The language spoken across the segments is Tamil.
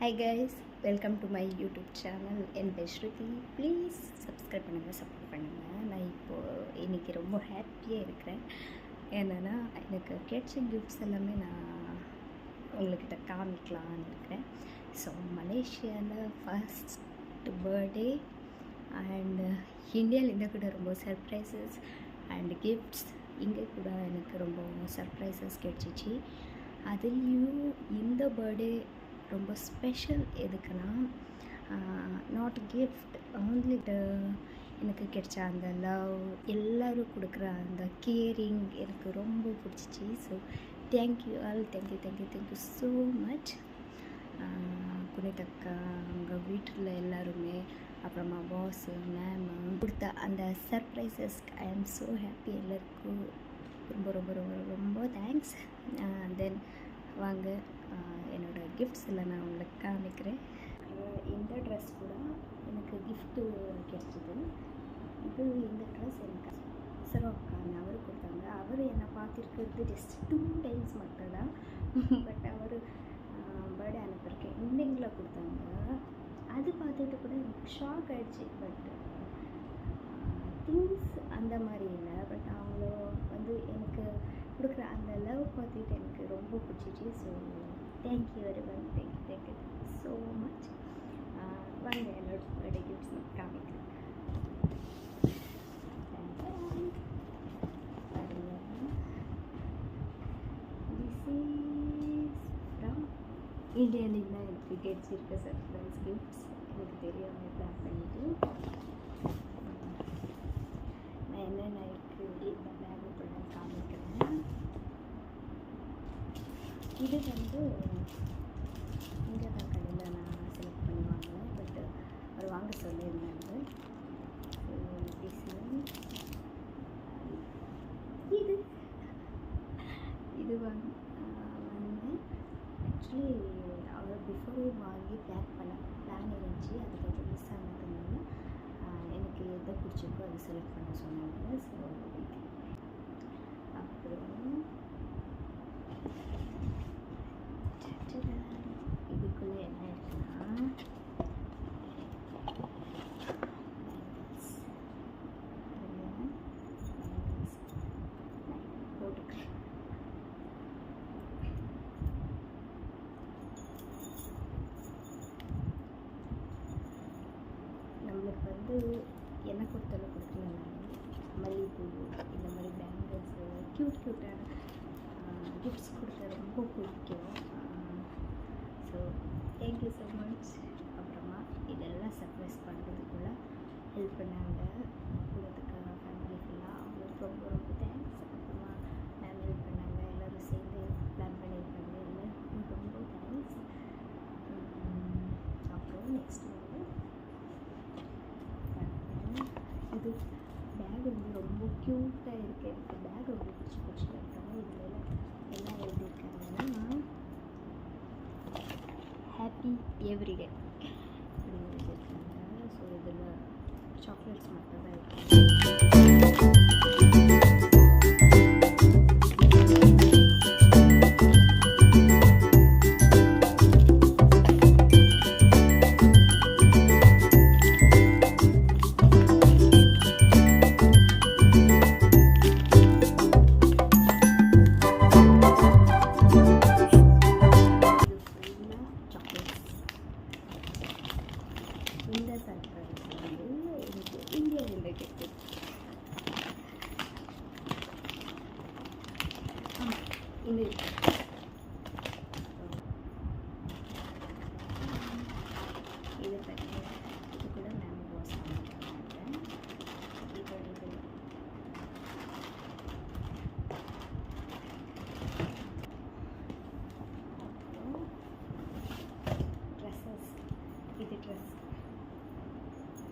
Hi guys, welcome to my YouTube channel. என் பேர் ஸ்ருதி. ப்ளீஸ் சப்ஸ்கிரைப் பண்ணுங்கள், சப்போர்ட் பண்ணுங்கள். நான் இன்றைக்கி ரொம்ப ஹாப்பியாக இருக்கிறேன். என்னென்னா, எனக்கு கிடைச்ச கிஃப்ட்ஸ் எல்லாமே நான் உங்கள்கிட்ட காமிக்கலான்னு இருக்கிறேன். ஸோ மலேசியாவில் ஃபஸ்ட் பர்த்டே அண்ட் இந்தியாவிலேருந்து கூட ரொம்ப சர்ப்ரைசஸ் அண்ட் கிஃப்ட்ஸ். இங்கே கூட எனக்கு ரொம்ப சர்ப்ரைசஸ் கிடைச்சிச்சு. அதுலேயும் இந்த பர்த்டே ரொம்ப ஸ்பெஷல். எதுக்குன்னா, நாட் கிஃப்ட் ஓன்லி எனக்கு கிடைச்ச அந்த லவ், எல்லோரும் கொடுக்குற அந்த கேரிங் எனக்கு ரொம்ப பிடிச்சிச்சு. So thank you all, thank you so much. புனிதக்கா, அவங்க வீட்டில் எல்லாருமே, அப்புறமா பாஸு, மேமு கொடுத்த அந்த சர்ப்ரைசஸ்க்கு ஐ ஆம் ஸோ ஹாப்பி. எல்லாருக்கும் ரொம்ப ரொம்ப ரொம்ப ரொம்ப தேங்க்ஸ். தென் வாங்க, என்னோடய கிஃப்ட்ஸ் எல்லாம் நான் உங்களுக்கு காமிக்கிறேன். இந்த ட்ரெஸ் கூட எனக்கு கிஃப்ட்டு கிடச்சிது. இந்த ட்ரெஸ் எனக்கு சரோக்கான அவர் கொடுத்தாங்க. அவர் என்னை பார்த்துருக்கிறது ஜஸ்ட் 2 டைம்ஸ் மட்டும்தான். பட் அவர் பர்த்டே அனுப்பியிருக்கேன் இண்டிங்கில் கொடுத்தாங்க. அது பார்த்துட்டு கூட எனக்கு ஷாக் ஆகிடுச்சு. பட் திங்ஸ் அந்த மாதிரி இல்லை, பட் அவங்க எனக்கு கொடுக்குற அந்த லவ் பார்த்துட்டு எனக்கு ரொம்ப பிடிச்சிச்சு. So thank you very much, thank you so much. வாங்க, என்னோட பர்த்டே கிஃப்ட்ஸ் காமிக்கிறேன். திஸ் இஸ் ஃப்ரம் இந்தியாவிலேருந்து தான் எனக்கு கிடைச்சிருக்க சர்ப்ரைஸ் கிஃப்ட்ஸ். எனக்கு தெரியாமல் பிளான் பண்ணிவிட்டு நான் என்னென்ன இருக்குது இந்த பேக் கூட காமிக்கிறேன். இது இங்கே தான் கடையில் நான் செலக்ட் பண்ணி வாங்கினேன். பட் அவர் வாங்க சொல்லியிருந்தாங்க. இது வந்து ஆக்சுவலி அவர் பிஃபோரே வாங்கி பேக் பண்ண பிளான் இருந்துச்சு. அது கொஞ்சம் மிஸ் ஆனதுனால எனக்கு எதை பிடிச்சிருக்கோ அதை செலக்ட் பண்ண சொன்னாங்க. ஸோ அப்புறம் இதுக்குள்ளே என்ன இருக்குன்னா, போட்டுக்கிறேன். நம்மளுக்கு என்ன கொடுத்தாலும் கொடுக்கலனாலும் மல்லிகைப்பூ, இந்த மாதிரி பேங்கிள்ஸு, க்யூட்டான கிஃப்ட்ஸ் கொடுக்க ரொம்ப பிடிக்கும். So thank you so much. அப்புறமா இதெல்லாம் சர்ப்ரைஸ் பண்ணுறதுக்குள்ளே ஹெல்ப் பண்ணாங்க கொடுத்துக்க ஃபேமிலி ஃபுல்லாக. அவங்களுக்கு ரொம்ப ரொம்ப தேங்க்ஸ். அப்புறமா மேம் ஹெல்ப் பண்ணாங்க, எல்லோரும் சேர்ந்து பிளான் பண்ணியிருக்காங்க. எல்லாருக்கும் ரொம்ப தேங்க்ஸ். அப்புறம் நெக்ஸ்ட் இது பேக் ரொம்ப க்யூட்டாக இருக்குது. எனக்கு பேக் ரொம்ப பிடிச்சி இருக்காங்க. இதில் எல்லாம் எழுதியிருக்காங்கன்னா, ஹாப்பி எவ்ரிடே அப்படின்னு எழுதியிருக்காங்க. ஸோ இதில் சாக்லேட்ஸ் மட்டும் தான் இருக்குது. இந்த சர்ப்ரைஸ் எனக்கு இந்தியாவிலேருந்து கிடைச்சது. இது இது இது கூட மேம் வாஷ் பண்ணிட்டாங்க. இப்போ இது ட்ரெஸ்ஸஸ். இது ட்ரெஸ்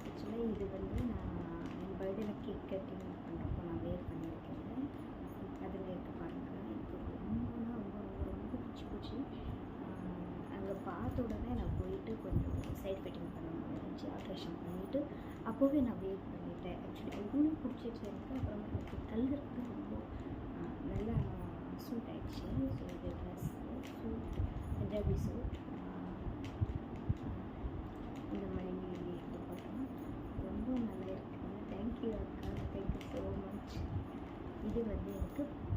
ஆக்சுவலாக இது நான் என் பர்த்டேல கேக் கட்டிங் பண்ணுறப்போ நான் வேர் பண்ணியிருக்கேன். அதில் இருக்க பாருங்கள். எனக்கு ரொம்ப பிடிச்சி அங்கே பார்த்த உடனே நான் போயிட்டு கொஞ்சம் சைட் ஃபிட்டிங் பண்ண முடிஞ்சிச்சு. ஆல்ட்ரேஷன் பண்ணிவிட்டு அப்போவே நான் வேர் பண்ணிட்டேன். ஆக்சுவலி ரொம்ப பிடிச்சிச்சு எனக்கு. அப்புறம் எனக்கு கலருக்கு ரொம்ப நல்லா சூட் ஆகிடுச்சு. ஸோ இது ட்ரெஸ் சூட், பஞ்சாபி சூட்.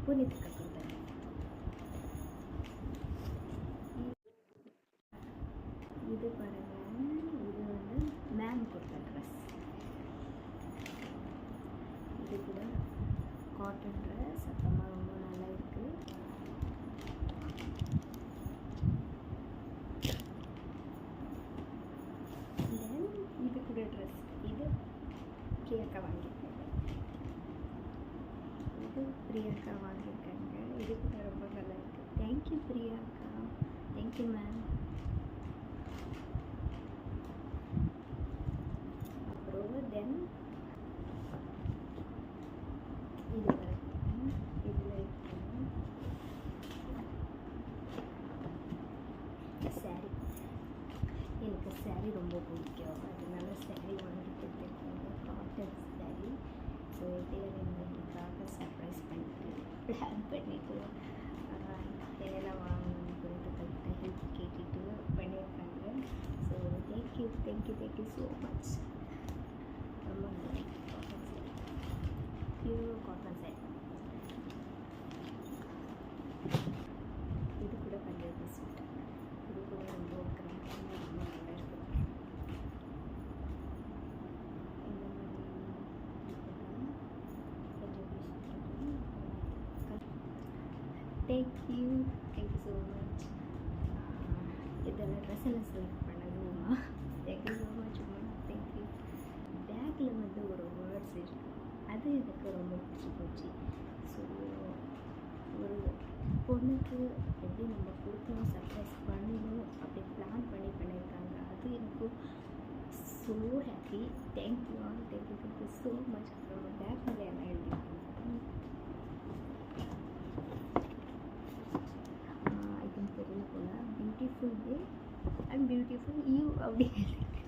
புனித்துக்கு கொடுத்தேன். இது பாருங்கள், இது வந்து மேம் கொடுத்த ட்ரெஸ். இது கூட காட்டன் ட்ரெஸ், அப்புறமா ரொம்ப நல்லா இருக்குது. தென் இது கூட ட்ரெஸ், இது பிரியாக்கா வாங்கியிருக்காங்க. இது பிரியாக்கா வாங்கியிருக்காங்க. இது கூட ரொம்ப நல்லா இருக்குது. தேங்க்யூ பிரியாக்கா, தேங்க்யூ மேம். அப்புறம் தென் இது வரைக்கும் இதில் இருக்கு சாரீ. எனக்கு சாரீ ரொம்ப பிடிக்கும், அதனால சாரீ வாங்கி கொடுத்துருக்காங்க, காட்டன் சாரீ. ஸோ இதில் எங்களுக்காக சர்ப்ரைஸ் பண்ணிட்டு பிளான் பண்ணிவிட்டு என்னெல்லாம் வாங்கணும்னு புரிந்துக்கிட்ட ஹெல்ப் கேட்டுட்டு பண்ணியிருக்காங்க. So thank you thank you thank you so much. ரொம்ப நல்லா cotton sari, pure cotton sari. இது கூட பஞ்சாபி சூட், இது கூட ரொம்ப கிராண்டாக ரொம்ப நல்லா இருக்குது. இந்த மாதிரி Punjabi suit. Thank you thank you so much. இதெல்லாம் ட்ரெஸ் எல்லாம் செலக்ட் பண்ணதுமா, thank you so much Uma, thank you. பேக்கில் வந்து ஒரு வேர்ட்ஸ் இருக்குது, அது எனக்கு ரொம்ப பிடிச்சி போச்சு. ஸோ ஒரு பொண்ணுக்கு எப்படி நம்ம கொடுக்கணும், சர்ப்ரைஸ் பண்ணணும் அப்படி பிளான் பண்ணியிருக்காங்க. அது எனக்கு so happy. Thank you all, thank you thank you so much. நம்ம பேக்கில் எல்லாம் எழுதியிருக்காங்க. ஐ தெரியல போல், beautiful day and beautiful you அப்படி எழுதியிருக்கு.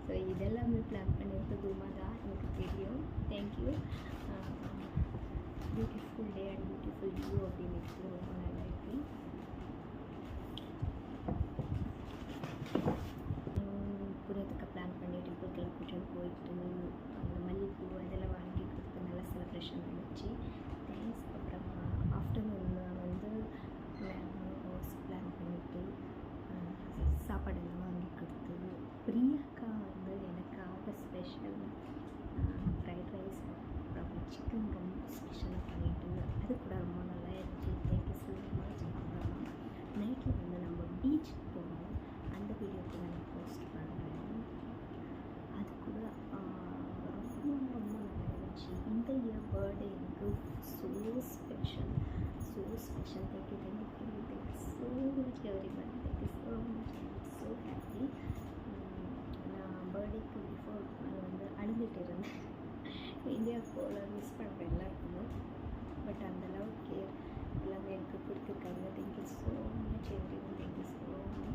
ஸோ இதெல்லாமே பிளான் பண்ணியிருந்தது உமா தான், எனக்கு தெரியும். Thank you. Beautiful day and beautiful you அப்படின்னு ரொம்ப நல்லா இருக்கு. புரியத்துக்கு பிளான் பண்ணிட்டு டெம்பிளுக்கெல்லாம் கூட்டிட்டு போயிட்டு அந்த மல்லிகைப்பூ அதெல்லாம் வாங்கி கொடுத்து நல்லா செலிப்ரேஷன் பண்ணிச்சு. தேங்க்ஸ். அப்புறமா ஆஃப்டர்நூன் வந்து ஹவுஸ் பிளான் பண்ணிவிட்டு சாப்பாடெல்லாம் வாங்கி கொடுத்து பிரியாக்கா வந்து எனக்காக ஸ்பெஷல் ஃப்ரைட் ரைஸ் அப்புறம் சிக்கன் ரொம்ப ஸ்பெஷலாக பண்ணிவிட்டு அது கூட ரொம்ப நல்லா இருந்துச்சு. Thank you so much. அப்புறமா நைட்டில் வந்து நம்ம பீச்சுக்கு போனோம், அந்த வீடியோ கூட நான் போஸ்ட் பண்ணுறேன். அது கூட ரொம்ப ரொம்ப நல்லா இருந்துச்சு. இந்த இயர் பர்த்டே எனக்கு so special, so special. Thank you thank you thank you thank you so much everyone. Thank you so much. So happy. நான் பர்த்டேக்கு பிஃபோர் நான் வந்து அழுதுகிட்டு இருந்தேன். இந்தியா போல் மிஸ் பண்ணுறேன் எல்லாருக்குமே. பட் அந்த லவ் கேர் எல்லாமே எனக்கு கொடுத்துருக்காங்க. Thank you so much everyone. Thank you so much.